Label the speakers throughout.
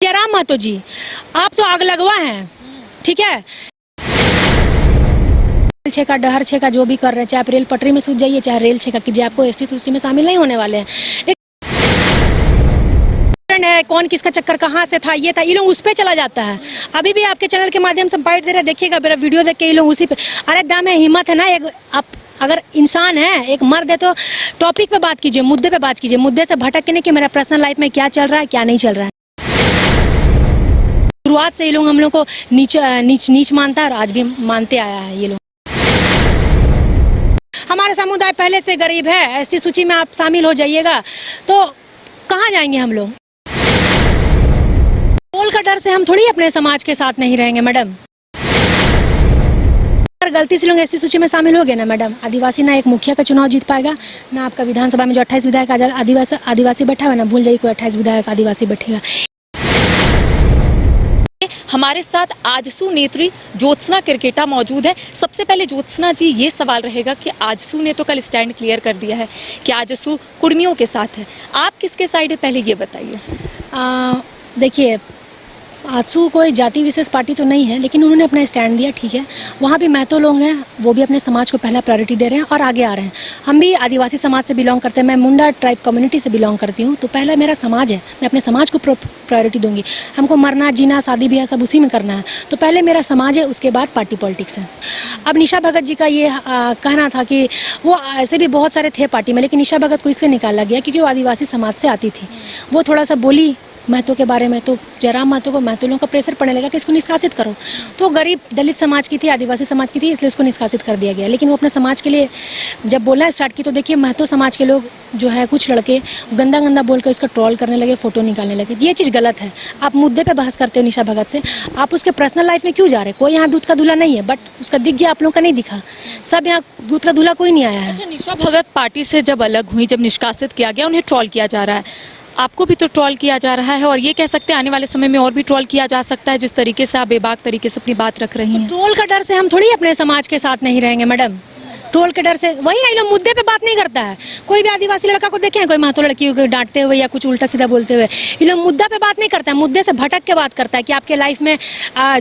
Speaker 1: जयराम महतो जी, आप तो आग लगवा हैं, ठीक है। रेल छेका डहर छेका जो भी कर रहे हैं, चाहे आप रेल पटरी में सूझ जाइए चाहे रेल छेका कीजिए, आपको एसटी तो उसी में शामिल नहीं होने वाले हैं। कौन किसका चक्कर कहाँ से था, ये था, ये लोग उस पे चला जाता है। अभी भी आपके चैनल के माध्यम से बाइट दे रहे, देखिएगा मेरा वीडियो देख के ये लोग उसी पे। अरे दाम है, हिम्मत है ना, एक आप अगर इंसान है, एक मर्द है, तो टॉपिक पे बात कीजिए, मुद्दे पे बात कीजिए, मुद्दे से भटक के नहीं कि मेरा पर्सनल लाइफ में क्या चल रहा है क्या नहीं चल रहा है। शुरुआत से ये लोग हम लोग को नीच मानता है और आज भी मानते आया है ये लोग। हमारा समुदाय पहले से गरीब है, एसटी सूची में आप शामिल हो जाइएगा तो कहाँ जाएंगे हम लोग। टोल का डर से हम थोड़ी अपने समाज के साथ नहीं रहेंगे मैडम। अगर गलती से लोग एसटी सूची में शामिल हो गए ना मैडम, आदिवासी ना एक मुखिया का चुनाव जीत पाएगा, ना आपका विधानसभा में जो 28 विधायक आदिवासी बैठा हुआ ना, भूल जाइए कोई 28 विधायक आदिवासी बैठेगा।
Speaker 2: हमारे साथ आजसू नेत्री ज्योत्सना किरकेटा मौजूद है। सबसे पहले ज्योत्सना जी, ये सवाल रहेगा कि आजसू ने तो कल स्टैंड क्लियर कर दिया है कि आजसू कुर्मियों के साथ है, आप किसके साइड है, पहले ये बताइए।
Speaker 1: देखिए, आजसू कोई जाति विशेष पार्टी तो नहीं है, लेकिन उन्होंने अपना स्टैंड दिया, ठीक है। वहाँ भी महतो लोग हैं, वो भी अपने समाज को पहला प्रायोरिटी दे रहे हैं और आगे आ रहे हैं। हम भी आदिवासी समाज से बिलोंग करते हैं, मैं मुंडा ट्राइब कम्युनिटी से बिलोंग करती हूँ, तो पहला मेरा समाज है, मैं अपने समाज को प्रायोरिटी दूंगी। हमको मरना जीना शादी ब्याह सब उसी में करना है, तो पहले मेरा समाज है, उसके बाद पार्टी पॉलिटिक्स है। अब निशा भगत जी का ये कहना था कि वो ऐसे भी बहुत सारे थे पार्टी में, लेकिन निशा भगत को इसलिए निकाला गया क्योंकि वो आदिवासी समाज से आती थी। वो थोड़ा सा बोली महतो के बारे में, तो जयराम महतो को महतो लोगों का प्रेशर पड़ने लगा कि इसको निष्कासित करो। तो गरीब दलित समाज की थी, आदिवासी समाज की थी, इसलिए उसको निष्कासित कर दिया गया। लेकिन वो अपने समाज के लिए जब बोलना स्टार्ट की तो देखिए महतो समाज के लोग जो है, कुछ लड़के गंदा गंदा बोल कर उसका ट्रोल करने लगे, फोटो निकालने लगे। ये चीज़ गलत है। आप मुद्दे पर बहस करते हो निशा भगत से, आप उसके पर्सनल लाइफ में क्यों जा रहे हैं। कोई यहाँ दूध का दूल्हा नहीं है, बट उसका दिख गया, आप लोग का नहीं दिखा। सब यहाँ दूध का दूल्हा कोई नहीं आया है।
Speaker 2: अच्छा, निशा भगत पार्टी से जब अलग हुई, जब निष्कासित किया गया, उन्हें ट्रोल किया जा रहा है, आपको भी तो ट्रोल किया जा रहा है, और ये कह सकते हैं आने वाले समय में और भी ट्रोल किया जा सकता है, जिस तरीके से आप बेबाक तरीके से अपनी बात रख रही हैं।
Speaker 1: ट्रोल का डर से हम थोड़ी अपने समाज के साथ नहीं रहेंगे मैडम। ट्रोल के डर से वही है, लोग मुद्दे पे बात नहीं करता है। कोई भी आदिवासी लड़का को देखें, कोई महतो लड़की को डांटते हुए या कुछ उल्टा सीधा बोलते हुए, ये लोग मुद्दा पे बात नहीं करता है, मुद्दे से भटक के बात करता है कि आपके लाइफ में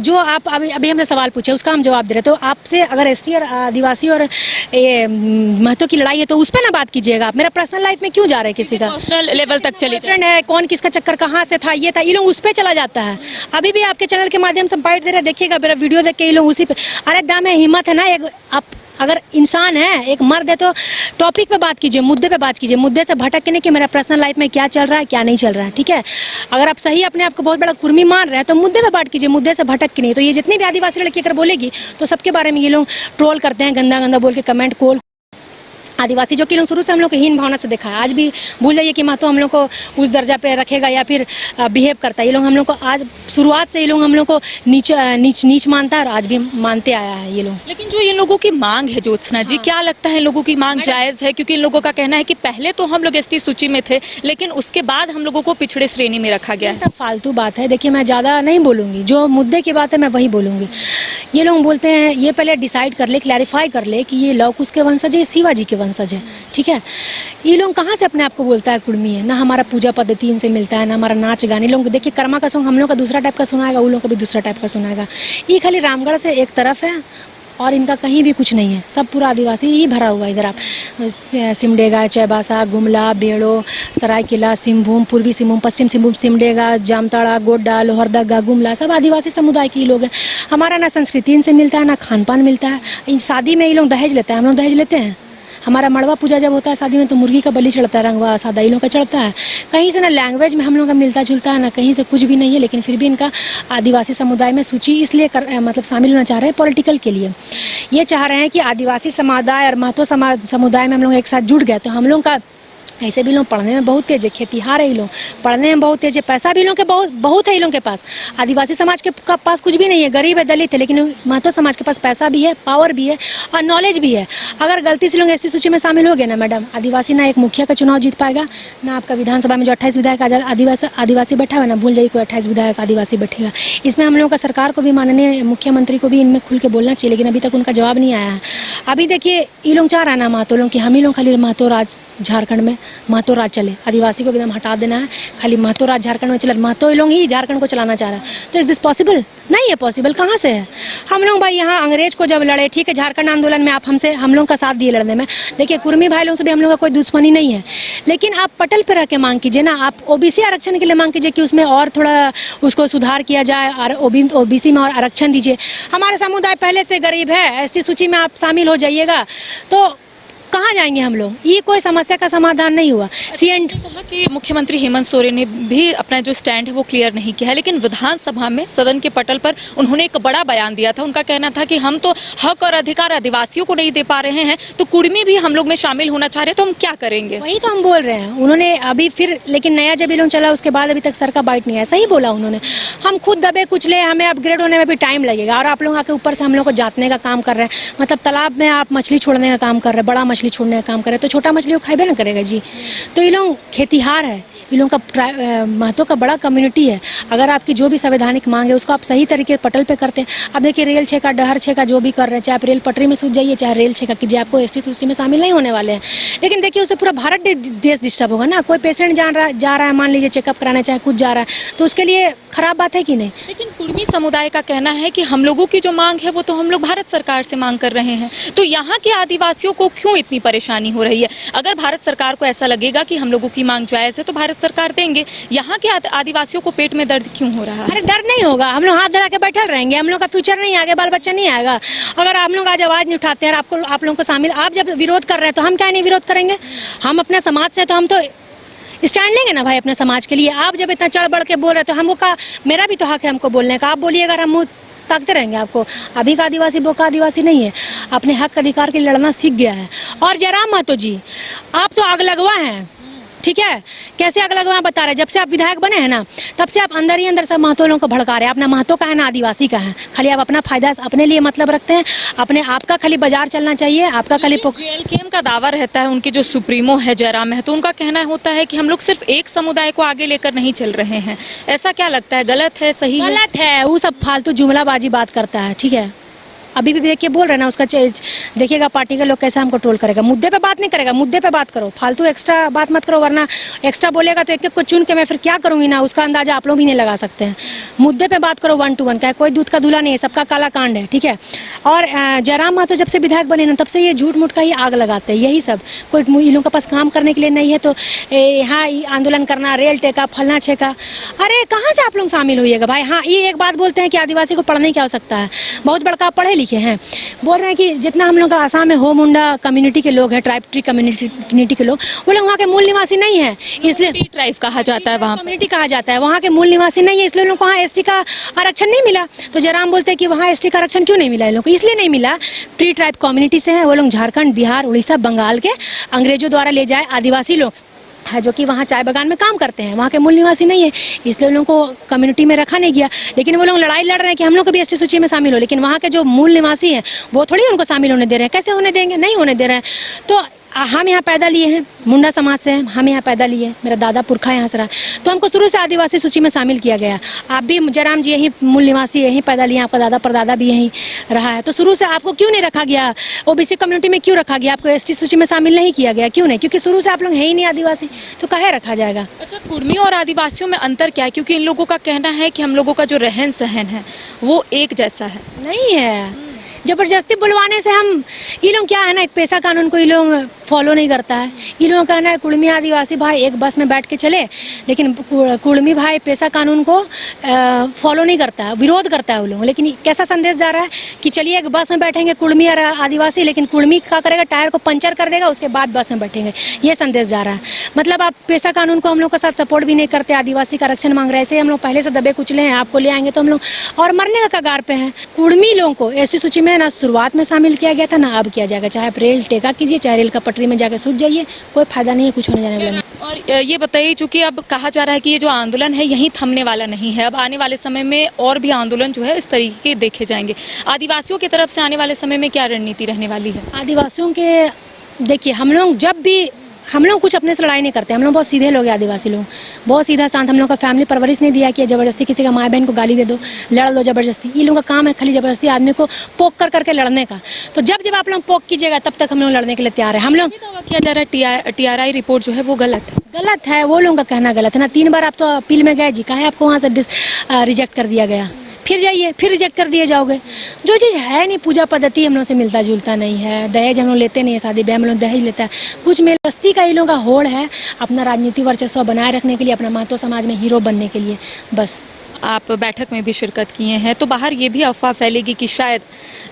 Speaker 1: जो आप अभी हमने सवाल पूछे उसका हम जवाब दे रहे। तो आपसे अगर एसटी और आदिवासी और ये महतो की लड़ाई है तो उस पर ना बात कीजिएगा। आप मेरा पर्सनल लाइफ में क्यों जा रहे हैं, किसी का
Speaker 2: पर्सनल लेवल तक चले
Speaker 1: फ्रेंड है, कौन किसका चक्कर कहाँ से था, ये था, ये लोग उस पे चला जाता है। अभी भी आपके चैनल के माध्यम से बाइट दे रहे, देखिएगा मेरा वीडियो देख के ये लोग उसी पे। अरे दाम है, हिम्मत है ना, एक आप अगर इंसान है, एक मर्द है, तो टॉपिक पे बात कीजिए, मुद्दे पे बात कीजिए, मुद्दे से भटक के नहीं कि मेरा पर्सनल लाइफ में क्या चल रहा है क्या नहीं चल रहा है, ठीक है। अगर आप सही अपने आप को बहुत बड़ा कुर्मी मान रहे हैं तो मुद्दे पे बात कीजिए, मुद्दे से भटक के नहीं। तो ये जितनी भी आदिवासी लड़की अगर बोलेगी तो सबके बारे में ये लोग ट्रोल करते हैं, गंदा गंदा बोल के कमेंट कोल आदिवासी, जो कि लोग शुरू से हम लोग को हीन भावना से देखा है। आज भी भूल जाइए कि महतो हम लोग को उस दर्जा पे रखेगा या फिर बिहेव करता है। ये लोग हम लोग को आज शुरुआत से ये लोग हम लोग को नीच मानता है और आज भी मानते आया है ये लोग।
Speaker 2: लेकिन जो ये लोगों की मांग है ज्योत्सना जी, क्या लगता है लोगों की मांग जायज है? क्योंकि इन लोगों का कहना है कि पहले तो हम लोग एसटी सूची में थे, लेकिन उसके बाद हम लोगों को पिछड़े श्रेणी में रखा गया है।
Speaker 1: सब फालतू बात है। देखिए, मैं ज़्यादा नहीं बोलूँगी, जो मुद्दे की बात है मैं वही बोलूँगी। ये लोग बोलते हैं, ये पहले डिसाइड कर ले, क्लैरिफाई कर ले कि ये लव कुश के वंशज है, शिवाजी के वंशज है, ठीक है। ये लोग कहाँ से अपने आप को बोलता है कुर्मी है, ना हमारा पूजा पद्धति इनसे मिलता है, ना हमारा नाच गाने। लोग देखिए, कर्मा का सॉन्ग हम लोग का दूसरा टाइप का सुनाएगा, उन लोग का भी दूसरा टाइप का सुनाएगा। ये खाली रामगढ़ से एक तरफ है और इनका कहीं भी कुछ नहीं है, सब पूरा आदिवासी ही भरा हुआ है। इधर आप सिमडेगा, चाईबासा, गुमला, बेड़ो, सरायकेला, सिंहभूम, पूर्वी सिंहभूम, पश्चिम सिंहभूम, सिमडेगा, जामताड़ा, गोड्डा, लोहरदगा, गुमला, सब आदिवासी समुदाय के ही लोग हैं। हमारा ना संस्कृति इनसे मिलता है, ना खान पान मिलता है। शादी में ये लोग दहेज लेते हैं, हम लोग दहेज लेते हैं। हमारा मड़वा पूजा जब होता है शादी में तो मुर्गी का बलि चढ़ता है, रंगवा सादा इन लोग का चढ़ता है। कहीं से ना लैंग्वेज में हम लोग का मिलता जुलता है, ना कहीं से कुछ भी नहीं है, लेकिन फिर भी इनका आदिवासी समुदाय में सूची इसलिए मतलब शामिल होना चाह रहे हैं पॉलिटिकल के लिए। ये चाह रहे हैं कि आदिवासी समुदाय और महतो समुदाय में हम लोग एक साथ जुड़ गए तो हम लोग का ऐसे भी लोग पढ़ने में बहुत तेज है, खेतीहार है, लोग पढ़ने में बहुत तेज है, पैसा भी लोगों के बहुत है इन लोगों के पास। आदिवासी समाज के पास कुछ भी नहीं है, गरीब है, दलित है, लेकिन महतो समाज के पास पैसा भी है, पावर भी है और नॉलेज भी है। अगर गलती से लोग एसटी सूची में शामिल हो गए ना मैडम, आदिवासी ना एक मुखिया का चुनाव जीत पाएगा, ना आपका विधानसभा में जो 28 विधायक आदिवासी बैठा हुआ है ना, भूल जाइए कोई 28 विधायक आदिवासी बैठेगा। इसमें हम लोगों का सरकार को भी, माननीय मुख्यमंत्री को भी इनमें खुल के बोलना चाहिए, लेकिन अभी तक उनका जवाब नहीं आया है। अभी देखिए, ये लोग चाह रहा है ना महतो लोग कि हम ही लोग खाली महतो राज झारखंड में महतो राज चले, आदिवासी को एकदम हटा देना है, खाली महतो राज झारखंड में चले, महतो लोग ही झारखंड को चलाना चाह रहा है। तो इज दिस पॉसिबल? नहीं है पॉसिबल, कहाँ से है? हम लोग भाई यहाँ अंग्रेज को जब लड़े, ठीक है, झारखंड आंदोलन में आप हम लोग का साथ दिए लड़ने में, देखिए कुर्मी भाई लोगों से भी हम लोग का कोई दुश्मनी नहीं है, लेकिन आप पटल पे रह के मांग कीजिए ना, आप ओबीसी आरक्षण के लिए मांग कीजिए कि उसमें और थोड़ा उसको सुधार किया जाए और ओबीसी में और आरक्षण दीजिए। हमारा समुदाय पहले से गरीब है, एसटी सूची में आप शामिल हो जाइएगा तो कहाँ जाएंगे हम लोग? ये कोई समस्या का समाधान नहीं हुआ।
Speaker 2: सीएम ने कहा कि मुख्यमंत्री हेमंत सोरेन ने भी अपना जो स्टैंड है वो क्लियर नहीं किया है, लेकिन विधानसभा में सदन के पटल पर उन्होंने एक बड़ा बयान दिया था। उनका कहना था कि हम तो हक और अधिकार आदिवासियों को नहीं दे पा रहे हैं, तो कुर्मी भी हम लोग में शामिल होना चाह रहे हैं, तो हम क्या करेंगे?
Speaker 1: वही तो हम बोल रहे हैं। उन्होंने अभी फिर, लेकिन नया जब ये लोग चला उसके बाद अभी तक सर का बाइट नहीं आया। सही बोला उन्होंने, हम खुद दबे कुचले, हमें अपग्रेड होने में भी टाइम लगेगा, और आप लोग आके ऊपर से हम लोग को जातने का काम कर रहे हैं। मतलब तालाब में आप मछली छोड़ने का काम कर रहे हैं, बड़ा मछली छोड़ने का काम कर रहे हैं, तो छोटा मछली को खाइबे ना करेगा जी। तो ये लोग खेतीहार है, ये लोगों का महतो का बड़ा कम्युनिटी है। अगर आपकी जो भी संवैधानिक मांग है उसको आप सही तरीके पटल पे करते हैं। अब देखिए रेल छेका, डहर छेका जो भी कर रहे हैं, चाहे आप रेल पटरी में सूझ जाइए, चाहे रेल छेका कीजिए, आपको एसटी सूची में शामिल नहीं होने वाले हैं। लेकिन देखिए उससे पूरा भारत देश डिस्टर्ब होगा ना। कोई पेशेंट जा रहा है, मान लीजिए चेकअप कराने, चाहे कुछ जा रहा है, तो उसके लिए खराब बात है कि नहीं?
Speaker 2: लेकिन कुर्मी समुदाय का कहना है कि हम लोगों की जो मांग है वो तो हम लोग भारत सरकार से मांग कर रहे हैं, तो यहाँ के आदिवासियों को क्यों इतनी परेशानी हो रही है? अगर भारत सरकार को ऐसा लगेगा कि हम लोगों की मांग जायज है तो भारत सरकार देंगे, यहाँ के आदिवासियों को पेट में दर्द क्यों हो रहा है?
Speaker 1: अरे डर नहीं होगा, हम लोग हाथ धरा के बैठल रहेंगे, हम लोग का फ्यूचर नहीं आगे, बाल बच्चा नहीं आएगा। अगर आप लोग आज आवाज नहीं उठाते हैं, आप लोगों को शामिल, आप जब विरोध कर रहे हैं तो हम क्या नहीं विरोध करेंगे? हम अपने समाज से तो हम तो स्टैंड लेंगे ना भाई अपने समाज के लिए। आप जब इतना चढ़ बढ़ के बोल रहे तो हमको का, मेरा भी तो हक है हमको बोलने का। आप बोलिएगा हम मुंह ताकते रहेंगे आपको। अभी का आदिवासी वो का आदिवासी नहीं है, अपने हक अधिकार के लिए लड़ना सीख गया है। और जयराम महतो जी, आप तो आग लगवा हैं, ठीक है? कैसे आग लगवा बता रहे? जब से आप विधायक बने हैं ना, तब से आप अंदर ही अंदर सब महतो लोगों को भड़का रहे हैं। अपना महतो का है ना आदिवासी का है, खाली आप अपना फायदा अपने लिए मतलब रखते हैं, अपने आपका खाली बाजार चलना चाहिए, आपका खाली।
Speaker 2: जेएलकेएम का दावा रहता है, उनके जो सुप्रीमो है जयराम महतो, उनका कहना होता है कि हम लोग सिर्फ एक समुदाय को आगे लेकर नहीं चल रहे हैं। ऐसा क्या लगता है, गलत है, सही है?
Speaker 1: गलत है, वो सब फालतू जुमलाबाजी बात करता है, ठीक है? अभी भी देखिए बोल रहे ना, उसका देखिएगा पार्टी के लोग कैसे हमको ट्रोल करेगा। मुद्दे पे बात नहीं करेगा, मुद्दे पे बात करो, फालतू एक्स्ट्रा बात मत करो, वरना एक्स्ट्रा बोलेगा तो एक एक को चुन के मैं फिर क्या करूंगी ना, उसका अंदाजा आप लोग भी नहीं लगा सकते हैं। मुद्दे पे बात करो, 1 to 1 का, कोई दूध का दूल्हा नहीं है, सबका काला कांड है, ठीक है? और जयराम महतो जब से विधायक बने ना, तब से ये झूठ मूठ का ही आग लगाते हैं, यही सब। कोई इन लोगों के पास काम करने के लिए नहीं है तो यहाँ आंदोलन करना, रेल टेका, फलना छेका। अरे कहाँ से आप लोग शामिल होइएगा भाई? हाँ, ये एक बात बोलते हैं कि आदिवासी को पढ़ने की आवश्यकता है, बहुत बड़का पढ़े लिखे हैं। बोल रहे हैं कि जितना हम लोग का आसाम में हो मुंडा कम्युनिटी के लोग हैं, ट्राइब ट्री कम्युनिटी के लोग, वो लोग वहाँ के मूल निवासी नहीं है, इसलिए
Speaker 2: टी ट्राइब कहा जाता है, वहाँ
Speaker 1: कम्युनिटी कहा जाता है, वहाँ के मूल निवासी नहीं है, इसलिए उन लोग को वहाँ एसटी का आरक्षण नहीं मिला। तो जयराम बोलते हैं कि वहाँ एसटी का आरक्षण क्यों नहीं मिला इन लोग को? इसलिए नहीं मिला, ट्री ट्राइब कम्युनिटी से है वो लोग, झारखंड, बिहार, उड़ीसा, बंगाल के अंग्रेजों द्वारा ले जाए आदिवासी लोग है, जो कि वहाँ चाय बागान में काम करते हैं, वहाँ के मूल निवासी नहीं है, इसलिए उन लोगों को कम्युनिटी में रखा नहीं गया। लेकिन वो लोग लड़ाई लड़ रहे हैं कि हम लोग को भी एसटी सूची में शामिल हो, लेकिन वहाँ के जो मूल निवासी हैं वो थोड़ी उनको शामिल होने दे रहे हैं। कैसे होने देंगे? नहीं होने दे रहे हैं। तो हम यहाँ पैदा लिए हैं, मुंडा समाज से हैं, हम यहाँ पैदा लिए, मेरा दादा पुरखा यहाँ से रहा, तो हमको शुरू से आदिवासी सूची में शामिल किया गया। आप भी जयराम जी यही मूल निवासी, यहीं पैदा लिए, आपका दादा परदादा भी यहीं रहा है, तो शुरू से आपको क्यों नहीं रखा गया? ओबीसी कम्युनिटी में क्यों रखा गया? आपको एसटी सूची में शामिल नहीं किया गया, क्यों नहीं? क्योंकि शुरू से आप लोग है ही नहीं आदिवासी, तो काहे रखा जाएगा?
Speaker 2: अच्छा, कुर्मी और आदिवासियों में अंतर क्या है? क्योंकि इन लोगों का कहना है कि हम लोगों का जो रहन सहन है वो एक जैसा है।
Speaker 1: नहीं है, जबरदस्ती बुलवाने से हम, ये लोग क्या है ना, एक पैसा कानून को ये लोग फॉलो नहीं करता है। ये लोग कहना है कुर्मी आदिवासी भाई एक बस में बैठ के चले, लेकिन कुर्मी भाई पैसा कानून को फॉलो नहीं करता है, विरोध करता है वो लोग। लेकिन कैसा संदेश जा रहा है कि चलिए एक बस में बैठेंगे कुर्मी और आदिवासी, लेकिन कुर्मी क्या करेगा, टायर को पंचर कर देगा, उसके बाद बस में बैठेंगे, ये संदेश जा रहा है। मतलब आप पैसा कानून को हम लोग के साथ सपोर्ट भी नहीं करते, आदिवासी का आरक्षण मांग रहे हैं, ऐसे हम लोग पहले से दबे कुचले हैं, आपको ले आएंगे तो हम लोग और मरने का कगार पे हैं। कुर्मी लोगों को एसटी सूची में ना शुरुआत में शामिल किया गया था, ना अब किया जाएगा। चाहे आप रेल टेका कीजिए, चाहे रेल का पटरी में जाकर सूझ जाइए, कोई फायदा नहीं है, कुछ होने जाने वाला नहीं।
Speaker 2: और ये बताइए, चूंकि अब कहा जा रहा है कि ये जो आंदोलन है यहीं थमने वाला नहीं है, अब आने वाले समय में और भी आंदोलन जो है इस तरीके के देखे जाएंगे। आदिवासियों की तरफ से आने वाले समय में क्या रणनीति रहने वाली है?
Speaker 1: आदिवासियों के देखिए, हम लोग जब भी हम लोग कुछ अपने से लड़ाई नहीं करते, हम लोग बहुत सीधे लोग हैं, आदिवासी लोग बहुत सीधा शांत। हम लोग का फैमिली परवरिश नहीं दिया कि जबरदस्ती किसी का माँ बहन को गाली दे दो, लड़ लो जबरदस्ती। ये लोगों का काम है खाली जबरदस्ती आदमी को पोक कर करके लड़ने का। तो जब जब आप लोग पोक कीजिएगा तब तक हम लोग लड़ने के लिए तैयार है। हम लोग
Speaker 2: दावा किया जा रहा है TRI रिपोर्ट जो है वो गलत है, वो लोगों का कहना गलत है ना। 3 बार आप तो अपील में गए जी, काहे आपको वहाँ से रिजेक्ट कर दिया गया, फिर जाइए फिर रिजेक्ट कर दिए जाओगे। जो चीज़ है नहीं, पूजा पद्धति हम लोग से मिलता जुलता नहीं है, दहेज हम लोग लेते नहीं है, शादी ब्याह हम लोग दहेज लेता है कुछ मेल बस्ती का। इन लोगों का होड़ है अपना राजनीति वर्चस्व बनाए रखने के लिए, अपना महतो समाज में हीरो बनने के लिए बस। आप बैठक में भी शिरकत किए हैं, तो बाहर ये भी अफवाह फैलेगी कि शायद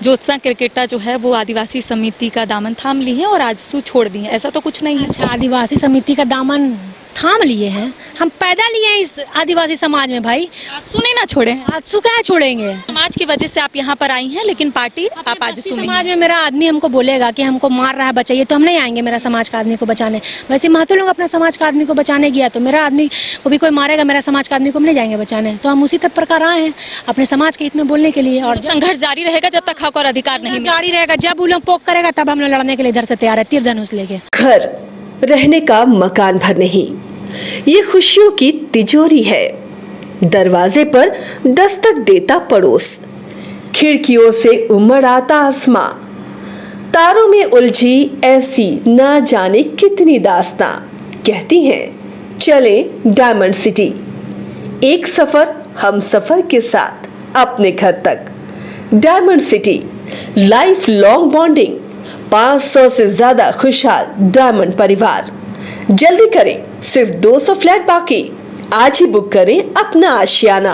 Speaker 2: ज्योत्सना किरकेटा जो है वो आदिवासी समिति का दामन थाम ली है और आजसू छोड़ दी है, ऐसा तो कुछ नहीं है।
Speaker 1: अच्छा, आदिवासी समिति का दामन थाम लिए हैं, हम पैदा लिए हैं इस आदिवासी समाज में भाई।
Speaker 2: आजसू नहीं ना छोड़े,
Speaker 1: आजसू क्या छोड़ेंगे?
Speaker 2: समाज की वजह से आप यहाँ पर आई हैं, लेकिन पार्टी आप आजसू में
Speaker 1: समाज में मेरा आदमी हमको बोलेगा कि हमको मार रहा है बचाइए, तो हम नहीं आएंगे मेरा समाज का आदमी को बचाने। वैसे महतो लोग अपना समाज का आदमी को बचाने गया, तो मेरा आदमी को भी कोई मारेगा, मेरा समाज का आदमी को हम नहीं जाएंगे बचाने। तो हम उसी तक प्रकार आए हैं अपने समाज के हित में बोलने के लिए। और
Speaker 2: संघर्ष जारी रहेगा जब तक हक और अधिकार नहीं मिलेगा।
Speaker 1: जारी रहेगा, जब वो लोग पोक करेगा तब हम लोग लड़ने के लिए इधर से तैयार है, तीर धनुष लेके।
Speaker 3: घर रहने का मकान भर नहीं, ये खुशियों की तिजोरी है। दरवाजे पर दस्तक देता पड़ोस, खिड़कियों से उमड़ आता आसमां, तारों में उलझी ऐसी ना जाने कितनी दास्तां। कहती हैं चले डायमंड सिटी, एक सफर हम सफर के साथ अपने घर तक। Diamond city, life long bonding, 500 से ज्यादा खुशहाल डायमंड परिवार। जल्दी करें, सिर्फ 200 फ्लैट बाकी। आज ही बुक करें अपना आशियाना।